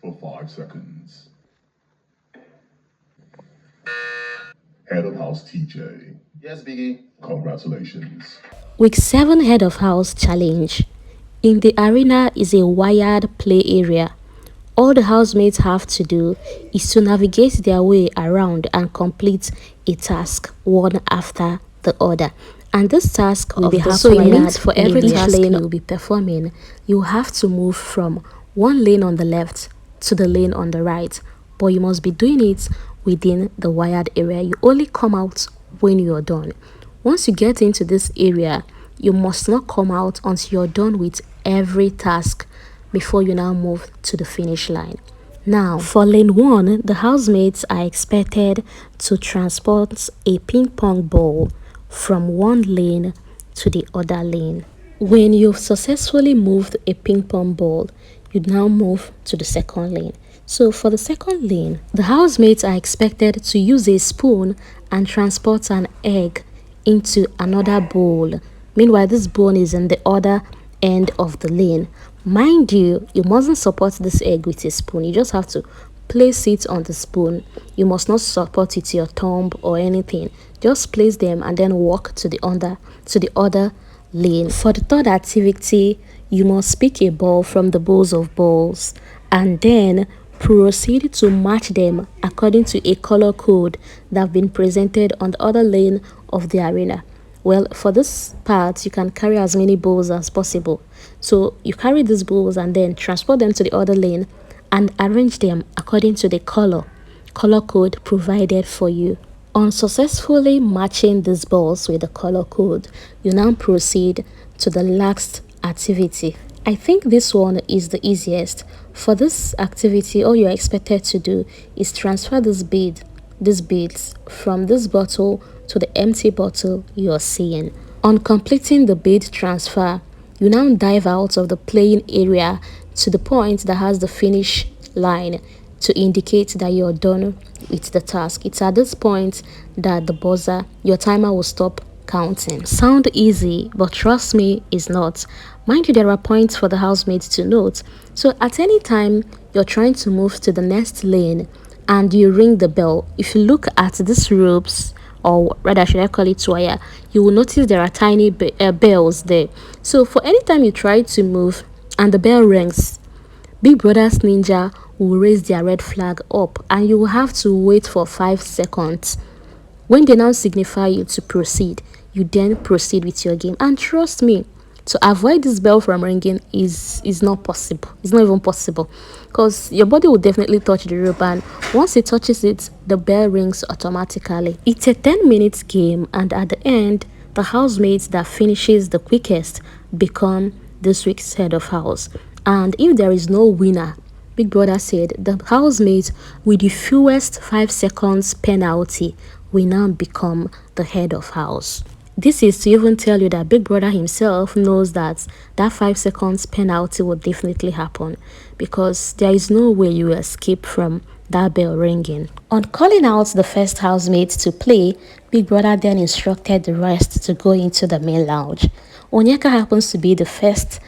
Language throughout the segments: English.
For 5 seconds. Head of House Tjay. Yes, Biggie. Congratulations. Week 7 Head of House Challenge. In the arena is a wired play area. All the housemates have to do is to navigate their way around and complete a task one after the other. And this task will be happening for every task lane you'll be performing. You have to move from one lane on the left to the lane on the right, but you must be doing it within the wired area. You only come out when you're done. Once you get into this area, you must not come out until you're done with every task before you now move to the finish line. Now, for lane 1, the housemates are expected to transport a ping pong ball from one lane to the other lane. When you've successfully moved a ping pong ball, you now move to the second lane. So for the second lane, the housemates are expected to use a spoon and transport an egg into another bowl. Meanwhile, this bowl is in the other end of the lane. Mind you, you mustn't support this egg with a spoon. You just have to place it on the spoon. You must not support it with your thumb or anything. Just place them and then walk to the other lane. For the third activity, you must pick a ball from the bowls of balls and then proceed to match them according to a color code that have been presented on the other lane of the arena. Well, for this part, you can carry as many balls as possible. So you carry these balls and then transport them to the other lane and arrange them according to the color code provided for you. On successfully matching these balls with the color code, you now proceed to the last activity. I think this one is the easiest. For this activity, all you're expected to do is transfer these beads from this bottle to the empty bottle you're seeing. On completing the bead transfer, you now dive out of the playing area to the point that has the finish line to indicate that you're done with the task. It's at this point that the buzzer, your timer, will stop counting. Sound easy, but trust me, it's not. Mind you, there are points for the housemates to note. So at any time you're trying to move to the next lane and you ring the bell, if you look at these ropes, or rather should I call it wire, you will notice there are tiny bells there. So for any time you try to move and the bell rings, Big Brother's Ninja will raise their red flag up and you will have to wait for 5 seconds. When they now signify you to proceed, you then proceed with your game. And trust me, to avoid this bell from ringing is not possible. It's not even possible, because your body will definitely touch the rope, and once it touches it, the bell rings automatically. It's a 10-minute game, and at the end, the housemates that finishes the quickest become this week's head of house. And if there is no winner, Big Brother said the housemate with the fewest 5 seconds penalty will now become the head of house. This is to even tell you that Big Brother himself knows that 5 seconds penalty will definitely happen, because there is no way you escape from that bell ringing. On calling out the first housemate to play, Big Brother then instructed the rest to go into the main lounge. Onyeka happens to be the first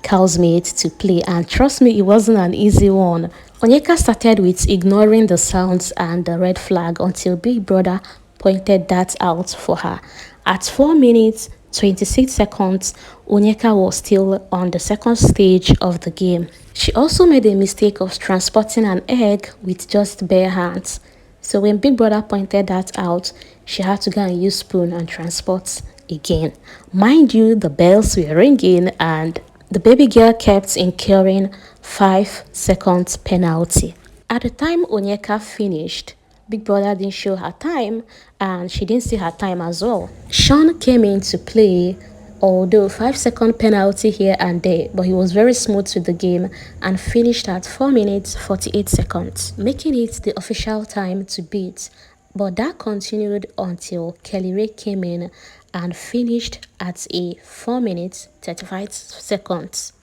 housemate to play, and trust me, it wasn't an easy one. Onyeka started with ignoring the sounds and the red flag until Big Brother pointed that out for her. At 4 minutes 26 seconds, Onyeka was still on the second stage of the game. She also made a mistake of transporting an egg with just bare hands. So when Big Brother pointed that out, she had to go and use spoon and transport again. Mind you, the bells were ringing and the baby girl kept incurring 5 seconds penalty. At the time Onyeka finished, Big Brother didn't show her time and she didn't see her time as well. Sean came in to play, although 5-second penalty here and there, but he was very smooth with the game and finished at 4 minutes 48 seconds, making it the official time to beat. But that continued until Kelly Ray came in and finished at a 4 minutes 35 seconds.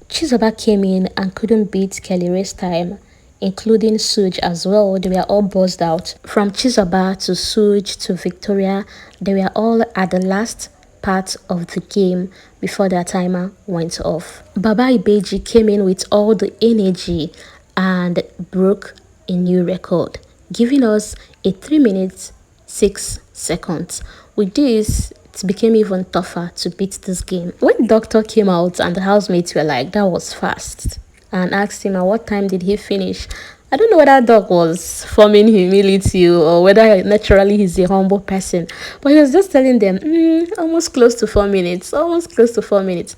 Chizoba came in and couldn't beat Kelly Ray's time, including Suj as well. They were all buzzed out. From Chizoba to Suj to Victoria, they were all at the last part of the game before their timer went off. Baba Ibeji came in with all the energy and broke a new record, giving us a 3 minutes 6 seconds. With this, it became even tougher to beat this game. When Doctor came out and the housemates were like, that was fast, and asked him at what time did he finish, I don't know whether Doc was forming humility or whether naturally he's a humble person, but he was just telling them, almost close to 4 minutes, almost close to 4 minutes.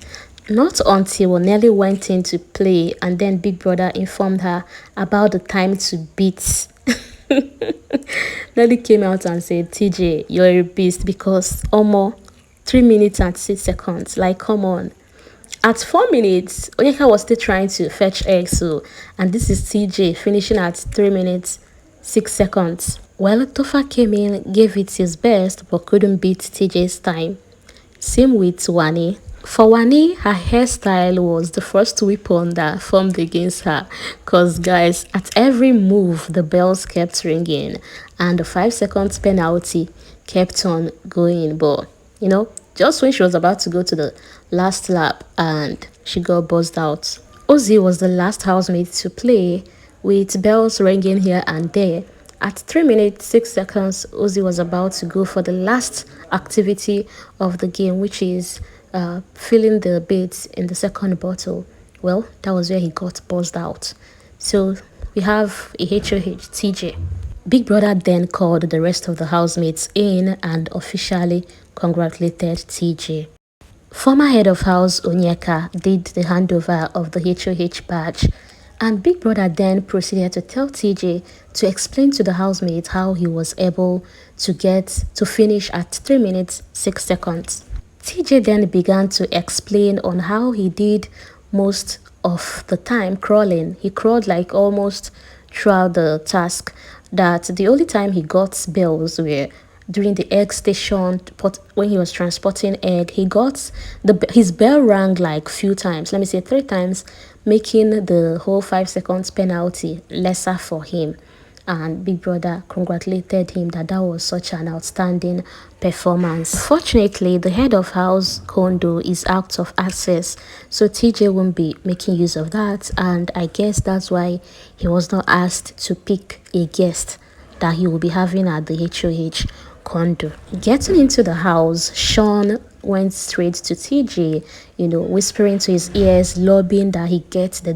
Not until Nelly went in to play and then Big Brother informed her about the time to beat. Nelly came out and said, TJ, you're a beast because almost 3 minutes and 6 seconds. Like, come on. At 4 minutes, Onyeka was still trying to fetch eggs, and this is TJ finishing at 3 minutes 6 seconds. Well, Tofa came in, gave it his best, but couldn't beat TJ's time. Same with Wani. For Wani, her hairstyle was the first weapon that formed against her. Because, guys, at every move, the bells kept ringing. And the 5 seconds penalty kept on going. But, just when she was about to go to the last lap and she got buzzed out. Ozzy was the last housemate to play, with bells ringing here and there. At 3 minutes 6 seconds, Ozzy was about to go for the last activity of the game, which is filling the bits in the second bottle. Well, that was where he got buzzed out. So we have a HOH, TJ. Big Brother then called the rest of the housemates in and officially congratulated TJ. Former head of house Onyeka did the handover of the HOH badge, and Big Brother then proceeded to tell TJ to explain to the housemates how he was able to finish at 3 minutes 6 seconds. TJ then began to explain on how he did most of the time crawling. He crawled like almost throughout the task, that the only time he got bells were during the egg station, but when he was transporting egg, his bell rang like few times, let me say 3 times, making the whole 5 seconds penalty lesser for him. And Big Brother congratulated him that was such an outstanding performance. Fortunately, the head of house Condo is out of access, so TJ won't be making use of that, and I guess that's why he was not asked to pick a guest that he will be having at the HOH Condo. Getting into the house, Sean went straight to TJ, whispering to his ears, lobbying that he gets the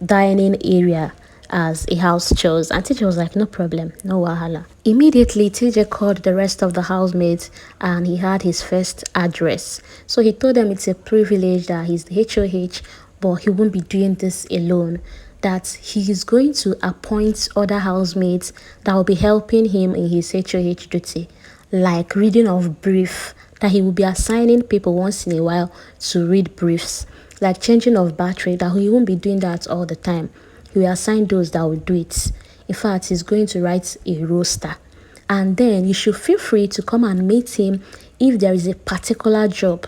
dining area as a house chores, and TJ was like, no problem, no wahala. Immediately, TJ called the rest of the housemates and he had his first address. So he told them it's a privilege that he's the HOH, but he won't be doing this alone, that he is going to appoint other housemates that will be helping him in his HOH duty, like reading of brief, that he will be assigning people once in a while to read briefs, like changing of battery, that he won't be doing that all the time. He will assign those that will do it. In fact, he's going to write a roster. And then you should feel free to come and meet him if there is a particular chores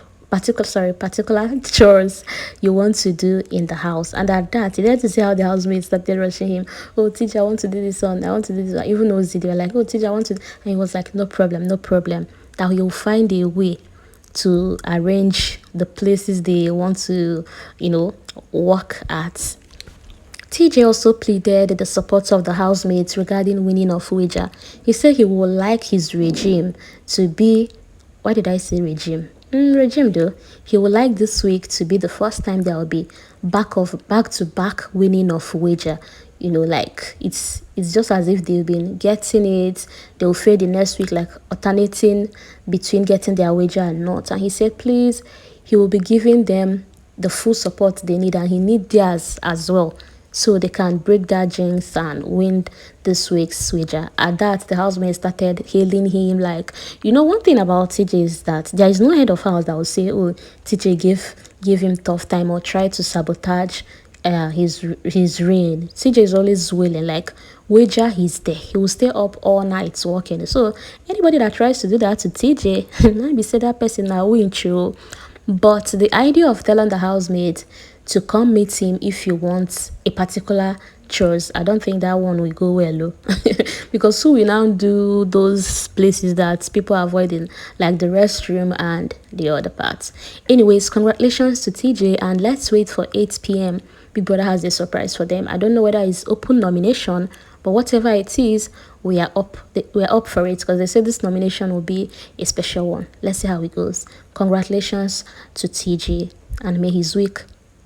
you want to do in the house. And at that, he had to see how the housemates started rushing him. Oh, teacher, I want to do this one. I want to do this one. Even though they were like, oh, teacher, I want to. And he was like, no problem, no problem. That he'll find a way to arrange the places they want to, work at. TJ also pleaded the support of the housemates regarding winning of wager. He said he would like his regime to be, why did I say regime? Regime though. He would like this week to be the first time there will be back-to-back winning of wager. Like it's just as if they've been getting it, they'll fail the next week, like alternating between getting their wager and not. And he said, please, he will be giving them the full support they need, and he needs theirs as well, so they can break that jinx and win this week's wager. At that, the housemates started hailing him like, one thing about TJ is that there is no head of house that will say, oh, TJ give him tough time or try to sabotage his reign. TJ is always willing, like, wager, he's there. He will stay up all night working. So anybody that tries to do that to TJ, maybe say that person now win true. But the idea of telling the housemate to come meet him if you want a particular pictures, I don't think that one will go well, oh. Because who will now do those places that people are avoiding, like the restroom and the other parts? Anyways, congratulations to TJ, and let's wait for 8 p.m. Big Brother has a surprise for them. I don't know whether it's open nomination, but whatever it is, we are up. We are up for it because they said this nomination will be a special one. Let's see how it goes. Congratulations to TJ, and may his week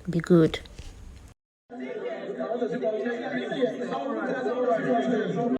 be good.